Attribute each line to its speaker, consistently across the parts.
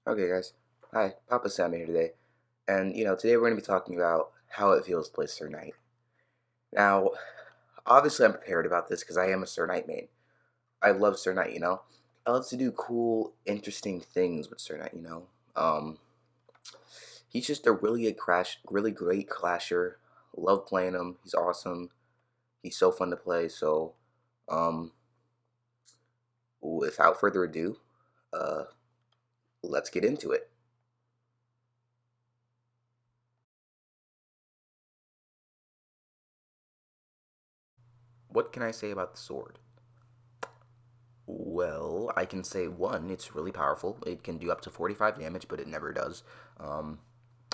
Speaker 1: Okay, guys. Hi, Papa Sam here today. And, today we're going to be talking about how it feels to play Sir Knight. Now, obviously I'm prepared about this because I am a Sir Knight main. I love Sir Knight. I love to do cool, interesting things with Sir Knight. Um, he's just a really good really great clasher. Love playing him. He's awesome. He's so fun to play. So, um, without further ado, uh, let's get into it. What can I say about the sword? Well, I can say one, it's really powerful. It can do up to 45 damage, but it never does. Um,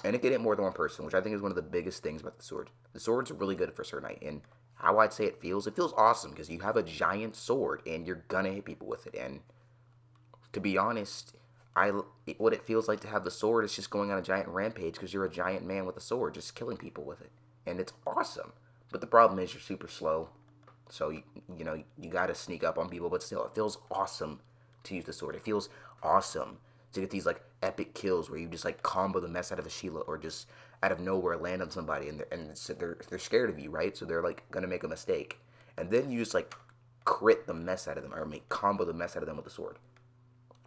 Speaker 1: and it can hit more than one person, which I think is one of the biggest things about the sword. The sword's really good for Sir Knight, and how I'd say it feels awesome because you have a giant sword and you're gonna hit people with it. And to be honest, what it feels like to have the sword is just going on a giant rampage because you're a giant man with a sword, just killing people with it, and it's awesome. But the problem is you're super slow, so you gotta sneak up on people, but still, it feels awesome to use the sword. It feels awesome to get these like epic kills where you just like combo the mess out of a Sheila or just out of nowhere land on somebody and they're scared of you, right? So they're like gonna make a mistake, and then you just like crit the mess out of them or make combo the mess out of them with the sword.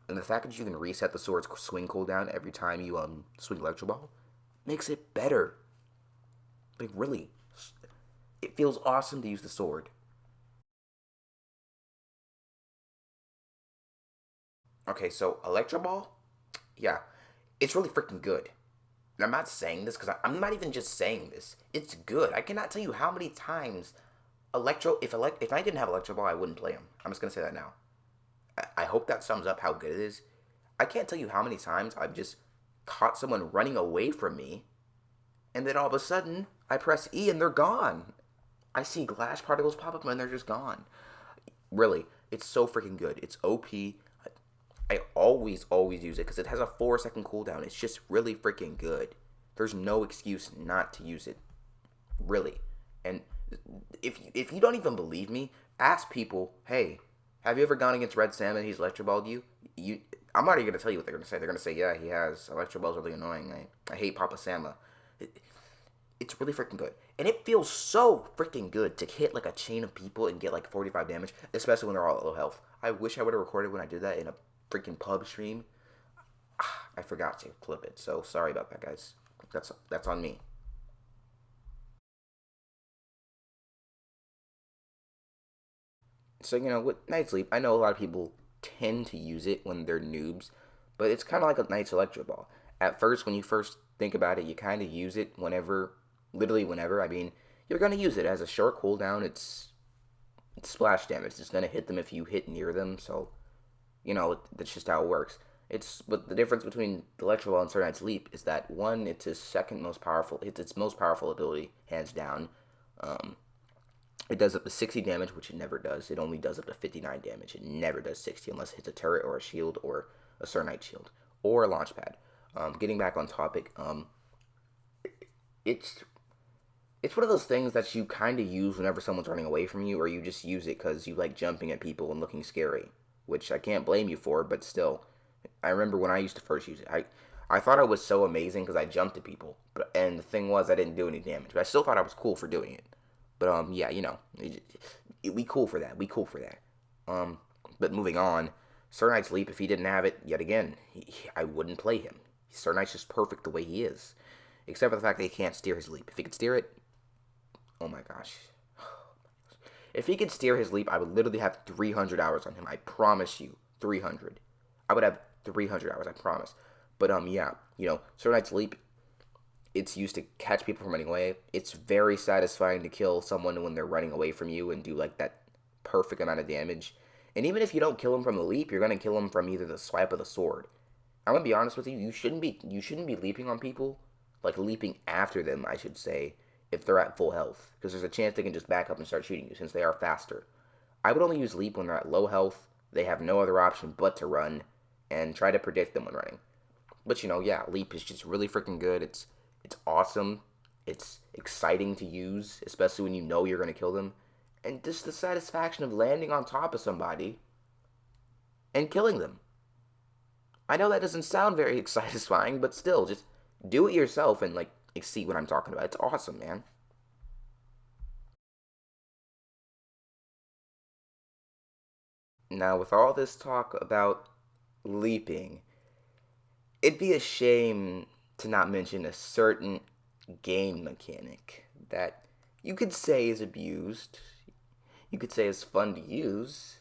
Speaker 1: And the fact that you can reset the sword's swing cooldown every time you swing Electro Ball makes it better. Like really, it feels awesome to use the sword. Okay, so Electro Ball, yeah, it's really freaking good. And I'm not saying this because I'm not even just saying this. It's good. I cannot tell you how many times if I didn't have Electro Ball, I wouldn't play him. I'm just gonna say that now. I hope that sums up how good it is. I can't tell you how many times I've just caught someone running away from me, and then all of a sudden I press E and they're gone. I see glass particles pop up and they're just gone. Really, it's so freaking good. It's OP. I always use it because it has a 4 second cooldown. It's just really freaking good. There's no excuse not to use it, really. And if you don't even believe me, ask people. Hey, have you ever gone against Red Sam and he's Electro Balled you? I'm already gonna tell you what they're gonna say. They're gonna say, yeah, he has. Electro Ball's really annoying. I hate Papa Sama. It's really freaking good. And it feels so freaking good to hit like a chain of people and get like 45 damage, especially when they're all at low health. I wish I would have recorded when I did that in a freaking pub stream. I forgot to clip it, so sorry about that, guys. That's on me. So with Night Sleep, I know a lot of people tend to use it when they're noobs, but it's kind of like a Knight's Electro Ball. At first, when you first think about it, you kind of use it whenever, literally whenever. I mean, you're gonna use it as a short cooldown. It's splash damage. It's gonna hit them if you hit near them. So that's just how it works. But the difference between the Electro Ball and Sword Knight's Leap is that one, it's his second most powerful. It's its most powerful ability, hands down. Um, it does up to 60 damage, which it never does. It only does up to 59 damage. It never does 60 unless it hits a turret or a shield or a Sir Knight shield or a launch pad. Getting back on topic, it's it's one of those things that you kind of use whenever someone's running away from you, or you just use it because you like jumping at people and looking scary, which I can't blame you for, but still. I remember when I used to first use it, I thought I was so amazing because I jumped at people, and the thing was I didn't do any damage, but I still thought I was cool for doing it. But yeah, we cool for that. We cool for that. But moving on, Sir Knight's Leap. If he didn't have it, yet again, I wouldn't play him. Sir Knight's just perfect the way he is, except for the fact that he can't steer his leap. If he could steer it, oh my gosh. If he could steer his leap, I would literally have 300 hours on him. I promise you, 300. I would have 300 hours. I promise. But yeah, Sir Knight's Leap, it's used to catch people from running away. It's very satisfying to kill someone when they're running away from you and do like that perfect amount of damage. And even if you don't kill them from the leap, you're gonna kill them from either the swipe or the sword. I'm gonna be honest with you. You shouldn't be leaping on people, like leaping after them, I should say, if they're at full health, because there's a chance they can just back up and start shooting you since they are faster. I would only use leap when they're at low health. They have no other option but to run, and try to predict them when running. But yeah, leap is just really freaking good. It's awesome. It's exciting to use, especially when you know you're gonna kill them, and just the satisfaction of landing on top of somebody and killing them. I know that doesn't sound very satisfying, but still, just do it yourself and like see what I'm talking about. It's awesome, man. Now, with all this talk about leaping, it'd be a shame to not mention a certain game mechanic that you could say is abused, you could say is fun to use,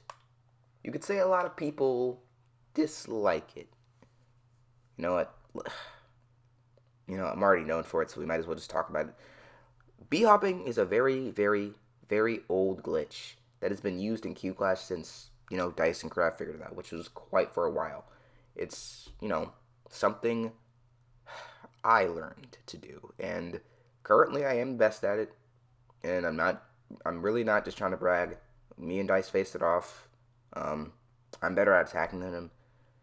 Speaker 1: you could say a lot of people dislike it. You know what? I'm already known for it, so we might as well just talk about it. B-hopping is a very, very, very old glitch that has been used in Q Clash since, Dice and Craft figured it out, which was quite for a while. It's, something I learned to do, and currently I am best at it, and I'm really not just trying to brag. Me and Dice faced it off. Um, I'm better at attacking than him.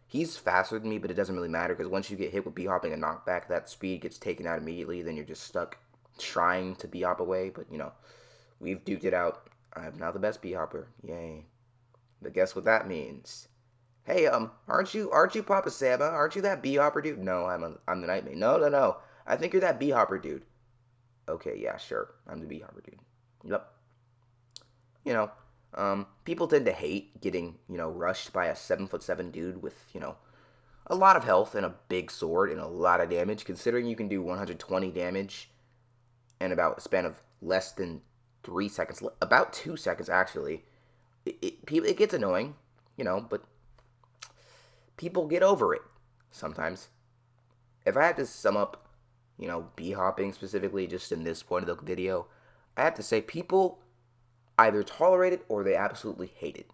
Speaker 1: He's faster than me, but it doesn't really matter because once you get hit with B-hopping and knockback, that speed gets taken out immediately. Then you're just stuck trying to B-hop away. But, we've duked it out. I'm now the best B-hopper. Yay. But guess what that means? Hey, aren't you Papa Sama? Aren't you that B-hopper dude? No, I'm the Nightmare. No, no, no. I think you're that B-hopper dude. Okay, yeah, sure. I'm the B-hopper dude. Yep. You know, people tend to hate getting, rushed by a 7'7" dude with, a lot of health and a big sword and a lot of damage, considering you can do 120 damage in about a span of less than 3 seconds, about 2 seconds actually. It gets annoying, but people get over it sometimes. If I had to sum up, B-hopping specifically just in this point of the video, I have to say people either tolerate it or they absolutely hate it.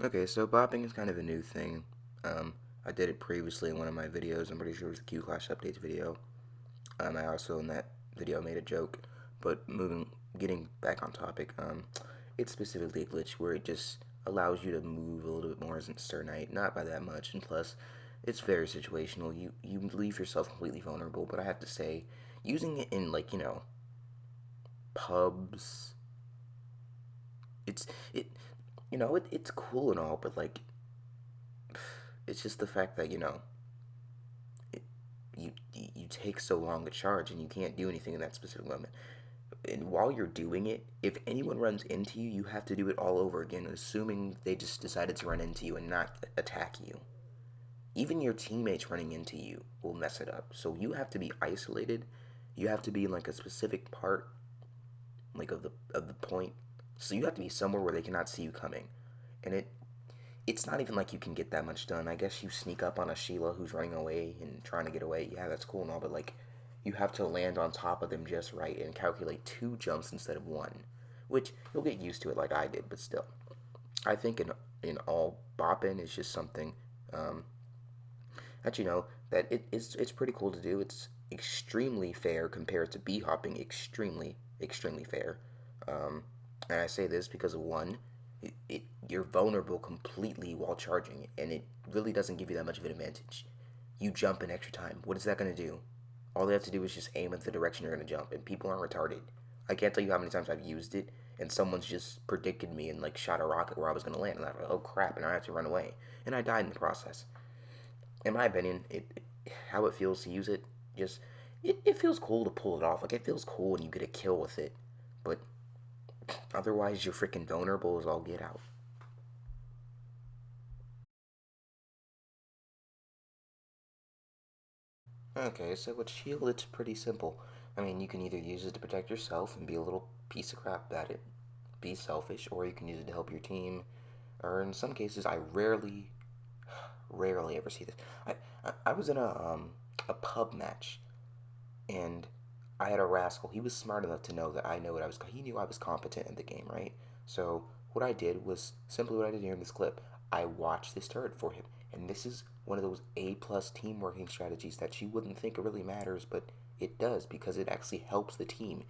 Speaker 1: Okay, so bopping is kind of a new thing. I did it previously in one of my videos. I'm pretty sure it was the Q Clash updates video. I also in that video made a joke, but getting back on topic, it's specifically a glitch where it just allows you to move a little bit more as a Sir Knight, not by that much, and plus, it's very situational. You leave yourself completely vulnerable, but I have to say, using it in like pubs, it's it it's cool and all, but like it's just the fact that it, you take so long to charge and you can't do anything in that specific moment. And while you're doing it, if anyone runs into you, you have to do it all over again, assuming they just decided to run into you and not attack you. Even your teammates running into you will mess it up. So you have to be isolated. You have to be in like a specific part, like of the point. So you have to be somewhere where they cannot see you coming. And it's not even like you can get that much done. I guess you sneak up on a Sheila who's running away and trying to get away. Yeah, that's cool and all, but like you have to land on top of them just right and calculate 2 jumps instead of one, which you'll get used to it like I did, but still. I think in all bopping is just something um, that that it's pretty cool to do. It's extremely fair compared to b hopping. Extremely fair. Um, and I say this because of one, you're vulnerable completely while charging, and it really doesn't give you that much of an advantage. You jump in extra time. What is that going to do? All they have to do is just aim at the direction you're going to jump, and people aren't retarded. I can't tell you how many times I've used it, and someone's just predicted me and like shot a rocket where I was going to land, and I'm like, oh crap, and I have to run away, and I died in the process. In my opinion, how it feels to use it, just it feels cool to pull it off. Like it feels cool when you get a kill with it, but otherwise you're freaking vulnerable as all get out. Okay, so with shield, it's pretty simple. I mean, you can either use it to protect yourself and be a little piece of crap at it, be selfish, or you can use it to help your team. Or in some cases, I rarely ever see this. I was in a pub match, and I had a rascal. He was smart enough to know that I know what I was. He knew I was competent in the game, right? So what I did was simply what I did here in this clip. I watched this turret for him, and this is one of those A+ team working strategies that you wouldn't think it really matters, but it does because it actually helps the team.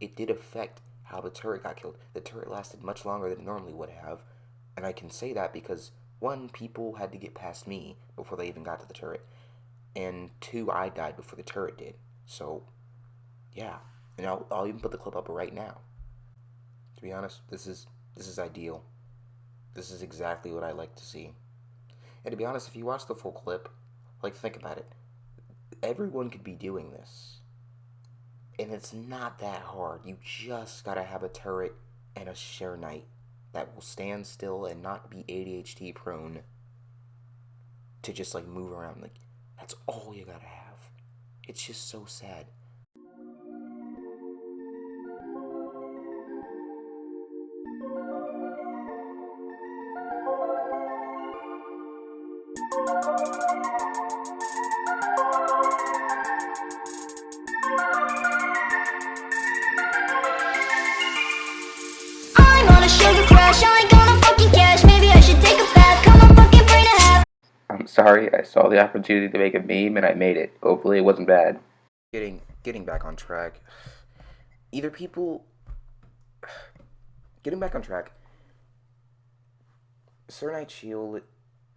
Speaker 1: It did affect how the turret got killed. The turret lasted much longer than it normally would have, and I can say that because one, people had to get past me before they even got to the turret, and two, I died before the turret did. So yeah, and I'll even put the clip up right now. To be honest, this is ideal. This is exactly what I like to see. And to be honest, if you watch the full clip, like, think about it. Everyone could be doing this. And it's not that hard. You just gotta have a turret and a share knight that will stand still and not be ADHD prone to just like move around. Like, that's all you gotta have. It's just so sad.
Speaker 2: I'm on a SugarCrash, I ain't gonna fucking cash. Maybe I should take a bath, cut my fucking brain in half.
Speaker 3: I'm sorry, I saw the opportunity to make a meme and I made it. Hopefully it wasn't bad.
Speaker 1: Getting back on track. Either people getting back on track. Sir Knight Shield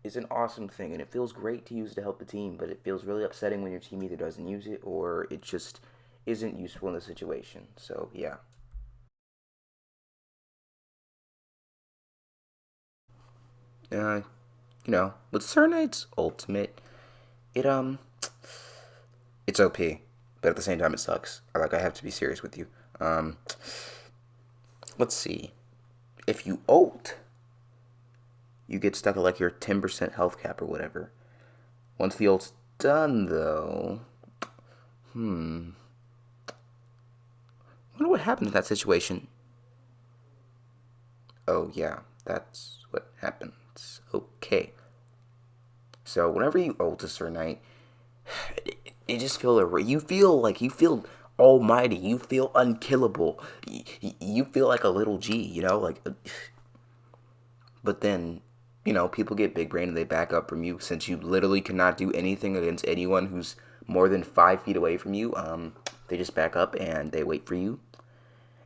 Speaker 1: is an awesome thing, and it feels great to use to help the team, but it feels really upsetting when your team either doesn't use it or it just isn't useful in the situation. So yeah. Uh, with Sir Knight's ultimate, it it's OP, but at the same time it sucks. I have to be serious with you. Let's see. If you ult, you get stuck at like your 10% health cap or whatever. Once the ult's done, though, I wonder what happened in that situation. Oh yeah, that's what happens. Okay. So whenever you ult a Sir Knight, you just feel you feel almighty. You feel unkillable. You feel like a little G. But then, people get big brain and they back up from you since you literally cannot do anything against anyone who's more than 5 feet away from you. They just back up and they wait for you,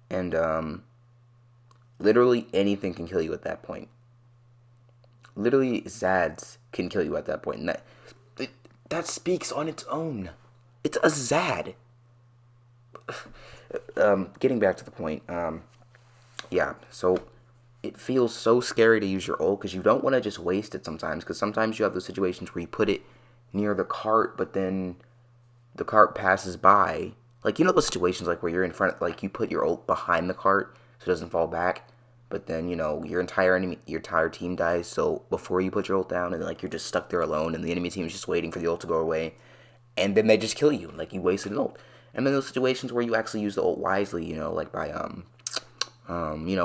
Speaker 1: and literally anything can kill you at that point. Literally, Zads can kill you at that point, and that speaks on its own. It's a Zad. Getting back to the point, yeah, so it feels so scary to use your ult because you don't want to just waste it sometimes, because sometimes you have those situations where you put it near the cart, but then the cart passes by. Like, those situations like where you're in front, like you put your ult behind the cart so it doesn't fall back, but then, your entire team dies, so before you put your ult down, and like you're just stuck there alone, and the enemy team is just waiting for the ult to go away, and then they just kill you, like you wasted an ult. And then those situations where you actually use the ult wisely, like by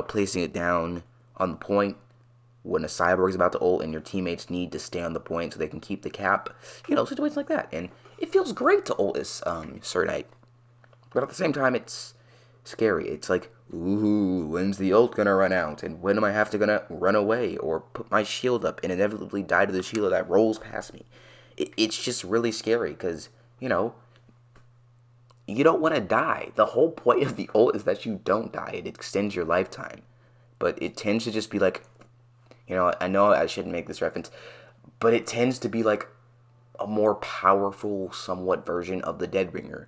Speaker 1: placing it down on the point when a cyborg is about to ult and your teammates need to stay on the point so they can keep the cap, situations like that. And it feels great to ult this Sir Knight, but at the same time it's scary. It's like, ooh, when's the ult gonna run out, and when am I gonna run away or put my shield up and inevitably die to the shield that rolls past me? It's just really scary because you don't want to die. The whole point of the ult is that you don't die. It extends your lifetime. But it tends to just be like, I know I shouldn't make this reference, but it tends to be like a more powerful, somewhat version of the Deadbringer.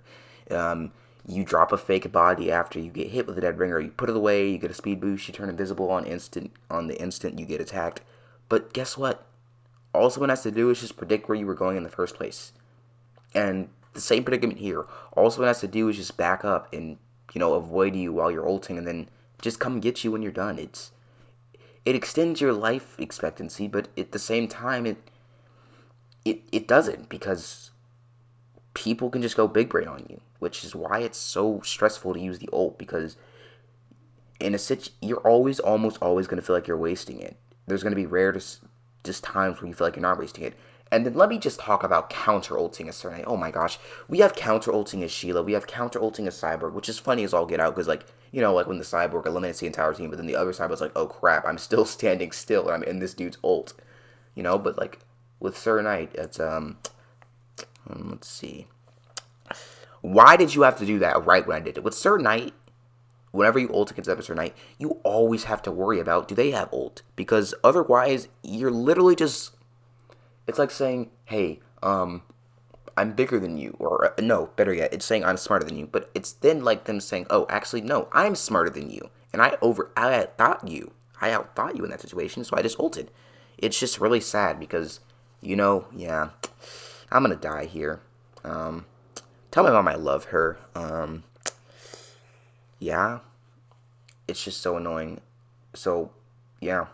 Speaker 1: You drop a fake body after you get hit with the Deadbringer. You put it away, you get a speed boost, you turn invisible on the instant you get attacked. But guess what? All someone has to do is just predict where you were going in the first place. And the same predicament here. All someone has to do is just back up and, avoid you while you're ulting and then just come get you when you're done. It extends your life expectancy, but at the same time, it doesn't, because people can just go big brain on you, which is why it's so stressful to use the ult, because you're almost always going to feel like you're wasting it. There's going to be rare just times where you feel like you're not wasting it. And then let me just talk about counter-ulting as Sir Knight. Oh my gosh. We have counter-ulting as Sheila. We have counter-ulting as Cyborg, which is funny as all get out, because, like when the Cyborg eliminates the entire team, but then the other Cyborg's like, oh crap, I'm still standing still, and I'm in this dude's ult. But, like, with Sir Knight, it's, let's see. Why did you have to do that right when I did it? With Sir Knight, whenever you ult against Sir Knight, you always have to worry about, do they have ult? Because otherwise, you're literally just... It's like saying, hey, I'm bigger than you. Or, no, better yet, it's saying I'm smarter than you. But it's then like them saying, oh, actually, no, I'm smarter than you. And I outthought you. I outthought you in that situation, so I just ulted. It's just really sad because, yeah, I'm gonna die here. Um, Tell my mom I love her. Yeah, it's just so annoying. So, yeah.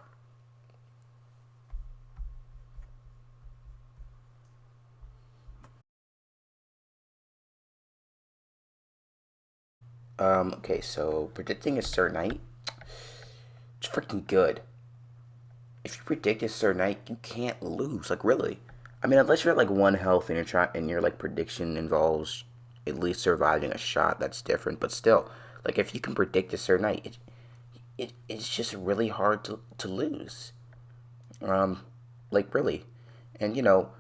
Speaker 1: Okay, so predicting a certain night, it's freaking good. If you predict a certain night, you can't lose. Like really. I mean, unless you're at like one health and your like prediction involves at least surviving a shot, that's different. But still, like if you can predict a certain night, it's just really hard to lose. Um, like really, and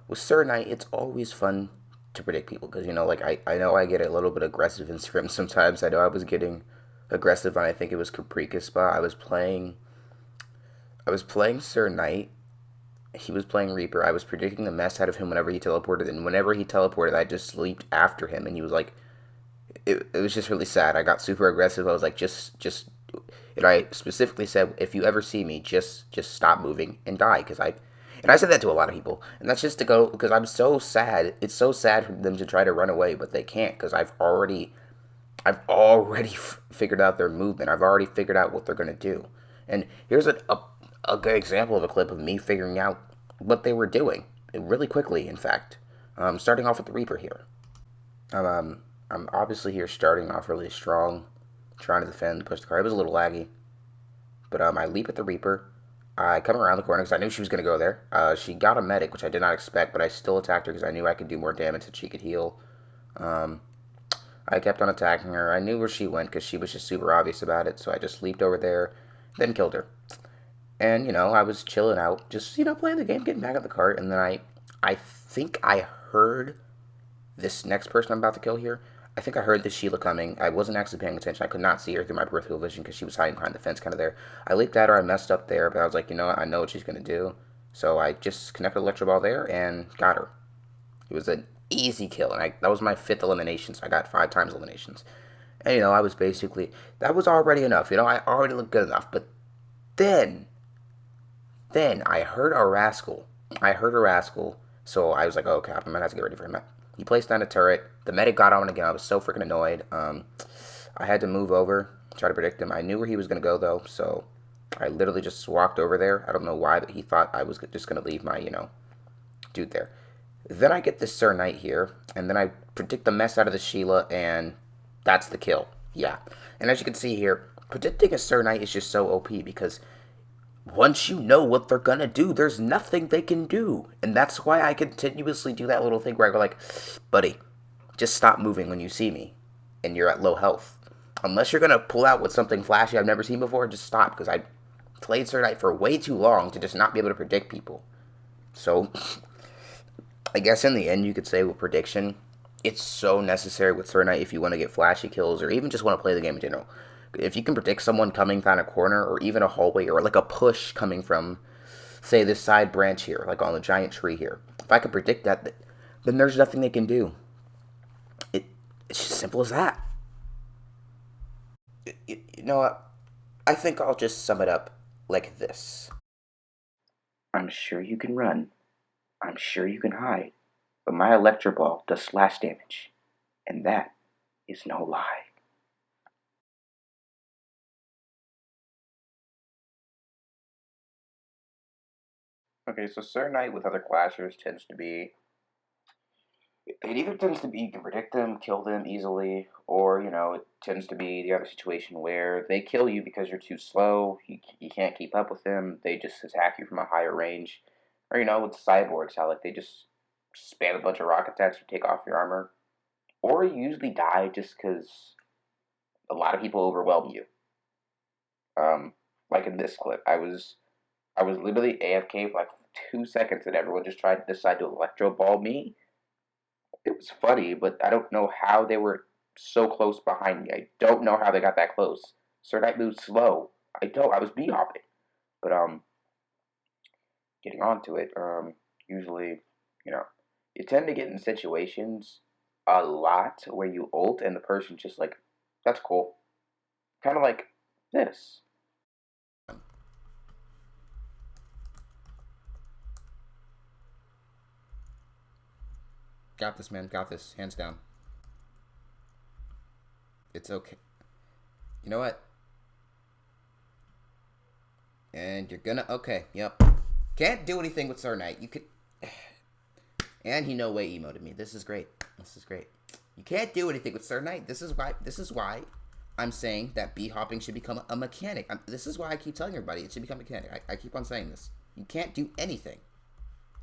Speaker 1: with certain night, it's always fun to predict people because like I know I get a little bit aggressive in scrims sometimes. I know I was getting aggressive on I think it was Caprica spot. I was playing Sir Knight. He was playing Reaper. I was predicting the mess out of him whenever he teleported, and whenever he teleported, I just leaped after him, and he was like, it was just really sad. I got super aggressive. I was like, and I specifically said, if you ever see me, just stop moving and die, and I said that to a lot of people, and that's just to go because I'm so sad. It's so sad for them to try to run away, but they can't because I've already figured out their movement. I've already figured out what they're gonna do, and here's a good example of a clip of me figuring out what they were doing really quickly. In fact, starting off with the Reaper here. I'm obviously here starting off really strong, trying to defend, push the car. It was a little laggy, but I leap at the Reaper. I come around the corner because I knew she was going to go there. She got a medic, which I did not expect, but I still attacked her because I knew I could do more damage and she could heal. Um, I kept on attacking her. I knew where she went because she was just super obvious about it, so I just leaped over there, then killed her. And I was chilling out, just playing the game, getting back at the cart, and then I think I heard this next person I'm about to kill here. I think I heard this Sheila coming. I wasn't actually paying attention. I could not see her through my peripheral vision because she was hiding behind the fence kind of there. I leaped at her. I messed up there, but I was like, you know what? I know what she's going to do. So I just connected Electro Ball there and got her. It was an easy kill, and that was my 5th elimination, so I got 5 times eliminations. And, I was basically, that was already enough. I already looked good enough. But then, I heard a rascal. So I was like, oh, crap, I'm going to have to get ready for him. He placed down a turret. The medic got on again. I was so freaking annoyed. I had to move over, try to predict him. I knew where he was going to go, though, so I literally just walked over there. I don't know why, but he thought I was just going to leave my, dude there. Then I get this Sir Knight here, and then I predict the mess out of the Sheila, and that's the kill. Yeah. And as you can see here, predicting a Sir Knight is just so OP because once you know what they're gonna do, there's nothing they can do. And that's why I continuously do that little thing where I go like, buddy, just stop moving when you see me and you're at low health. Unless you're gonna pull out with something flashy I've never seen before, just stop, because I played Sir Knight for way too long to just not be able to predict people. So, I guess in the end you could say with prediction, it's so necessary with Sir Knight if you want to get flashy kills or even just want to play the game in general. If you can predict someone coming down a corner or even a hallway or like a push coming from, say, this side branch here, like on the giant tree here, if I could predict that, then there's nothing they can do. It's just simple as that. You know what? I think I'll just sum it up like this.
Speaker 3: I'm sure you can run. I'm sure you can hide. But my Electro Ball does slash damage. And that is no lie. Okay, so Sir Knight with other clashers tends to be. It either tends to be you can predict them, kill them easily, or, it tends to be the other situation where they kill you because you're too slow, you can't keep up with them, they just attack you from a higher range. Or, with cyborgs, how, like, they just spam a bunch of rock attacks, you take off your armor. Or you usually die just because a lot of people overwhelm you. Like in this clip, I was literally AFK for like 2 seconds, and everyone just tried to decide to electro ball me. It was funny, but I don't know how they were so close behind me. I don't know how they got that close. Sir Knight moved slow. I don't. I was hopping, but getting onto it. Usually, you know, you tend to get in situations a lot where you ult and the person just like, that's cool. Kind of like this.
Speaker 1: Got this, man. Got this. Hands down. It's okay. You know what? And you're gonna... Okay, yep. Can't do anything with Sir Knight. You could... And he no way emoted me. This is great. This is great. You can't do anything with Sir Knight. This is why I'm saying that B-hopping should become a mechanic. This is why I keep telling everybody it should become a mechanic. I keep on saying this. You can't do anything.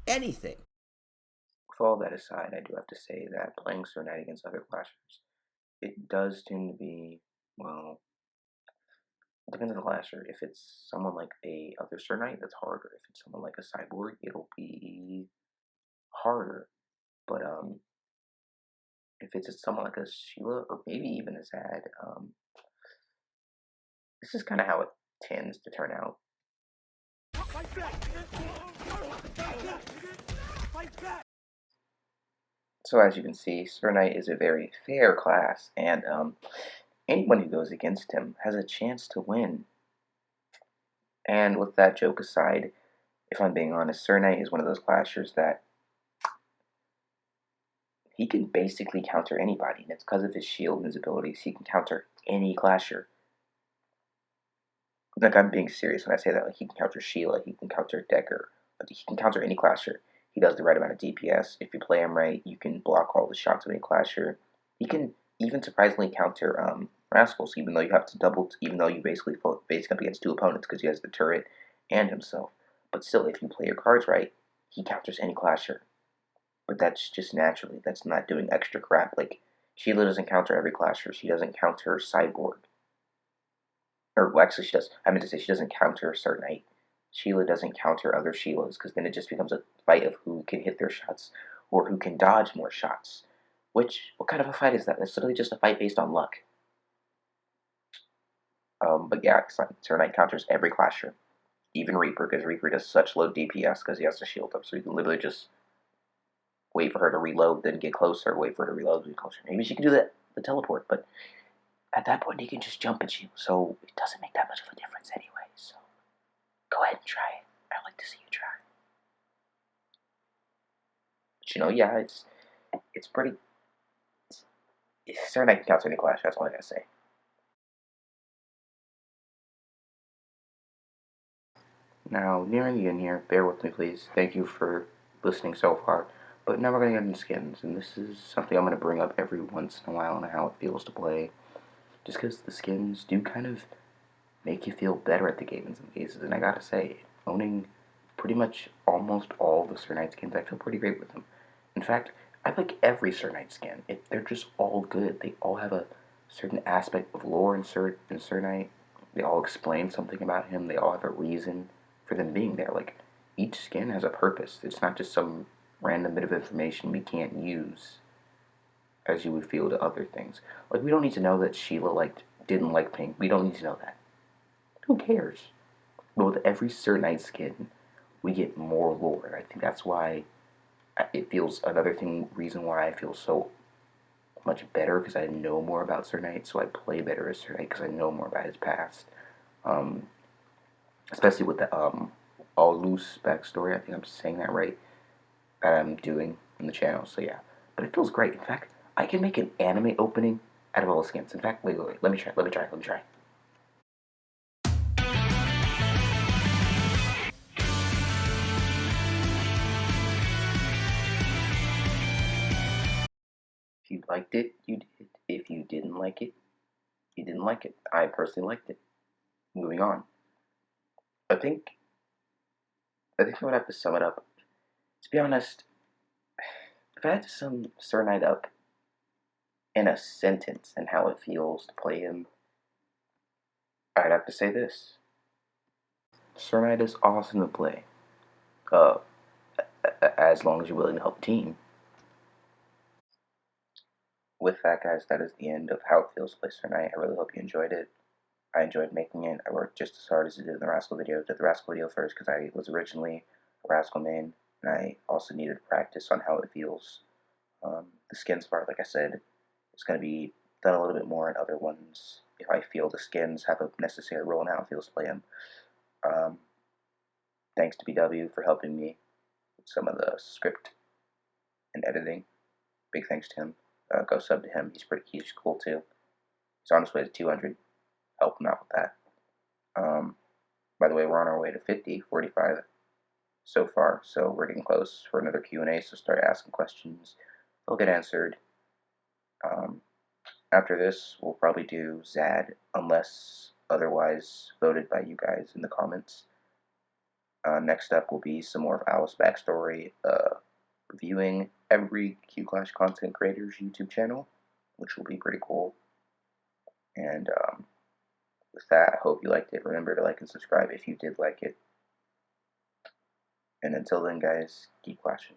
Speaker 1: Anything.
Speaker 3: With all that aside, I do have to say that playing Sir Knight against other clashers, it does tend to be, well, it depends on the clasher. If it's someone like a other Sir Knight, that's harder. If it's someone like a cyborg, it'll be harder. But if it's someone like a Sheila or maybe even a Zad, this is kind of how it tends to turn out. So as you can see, Sir Knight is a very fair class, and anyone who goes against him has a chance to win. And with that joke aside, if I'm being honest, Sir Knight is one of those clashers that he can basically counter anybody, and it's because of his shield and his abilities. He can counter any clasher. Like, I'm being serious when I say that. Like, he can counter Sheila, he can counter Decker, like, he can counter any clasher. He does the right amount of DPS. If you play him right, you can block all the shots of any clasher. He can even surprisingly counter Rascals, even though you have to even though you basically face up against two opponents because he has the turret and himself. But still, if you play your cards right, he counters any clasher. But that's just naturally. That's not doing extra crap. Like, Sheila doesn't counter every clasher. She doesn't counter Cyborg. Or, well, actually, she does. I meant to say she doesn't counter Sir Knight. Sheila doesn't counter other Sheilas, because then it just becomes a fight of who can hit their shots, or who can dodge more shots. What kind of a fight is that? It's literally just a fight based on luck. But yeah, Sir Knight counters every clasher. Even Reaper, because Reaper does such low DPS because he has to shield up, so you can literally just wait for her to reload, then get closer, wait for her to reload, get closer. Maybe she can do that, the teleport, but at that point, he can just jump at you, so it doesn't make that much of a difference anyway, so go ahead and try it. I'd like to see you try. But yeah, it's pretty... Sir Knight can counter any clash, that's all I gotta say. Now, nearing the end here, bear with me please. Thank you for listening so far. But now we're going to get into skins, and this is something I'm going to bring up every once in a while on how it feels to play. Just because the skins do kind of make you feel better at the game in some cases. And I gotta say, owning pretty much almost all the Sir Knight skins, I feel pretty great with them. In fact, I like every Sir Knight skin. They're just all good. They all have a certain aspect of lore in Sir Knight. They all explain something about him. They all have a reason for them being there. Like, each skin has a purpose. It's not just some random bit of information we can't use as you would feel to other things. Like, we don't need to know that Sheila didn't like pink. We don't need to know that. Who cares? But with every Sir Knight skin, we get more lore. And I think that's why it feels reason why I feel so much better, because I know more about Sir Knight, so I play better as Sir Knight because I know more about his past. Especially with the all loose backstory. I think I'm saying that right. That I'm doing in the channel. So yeah, but it feels great. In fact, I can make an anime opening out of all the skins. In fact, wait. Let me try. If you liked it, you did. If you didn't like it, you didn't like it. I personally liked it. Moving on. I think I would have to sum it up. To be honest, if I had to sum Sir Knight up in a sentence and how it feels to play him, I'd have to say this. Sir Knight is awesome to play. Uh, as long as you're willing to help the team. With that, guys, that is the end of how it feels to play Sir Knight. I really hope you enjoyed it. I enjoyed making it. I worked just as hard as I did in the Rascal video. I did the Rascal video first because I was originally a Rascal main, and I also needed to practice on how it feels. The skins part, like I said, is going to be done a little bit more in other ones if I feel the skins have a necessary role in how it feels to play them. Thanks to BW for helping me with some of the script and editing. Big thanks to him. Go sub to him. He's cool too. He's on his way to 200. Help him out with that. By the way, we're on our way to 50, 45 so far, so we're getting close for another Q&A, so start asking questions. They'll get answered. After this, we'll probably do Zad, unless otherwise voted by you guys in the comments. Next up will be some more of Alice's backstory, reviewing every QClash content creator's YouTube channel, which will be pretty cool. And with that, I hope you liked it. Remember to like and subscribe if you did like it. And until then, guys, keep clashing.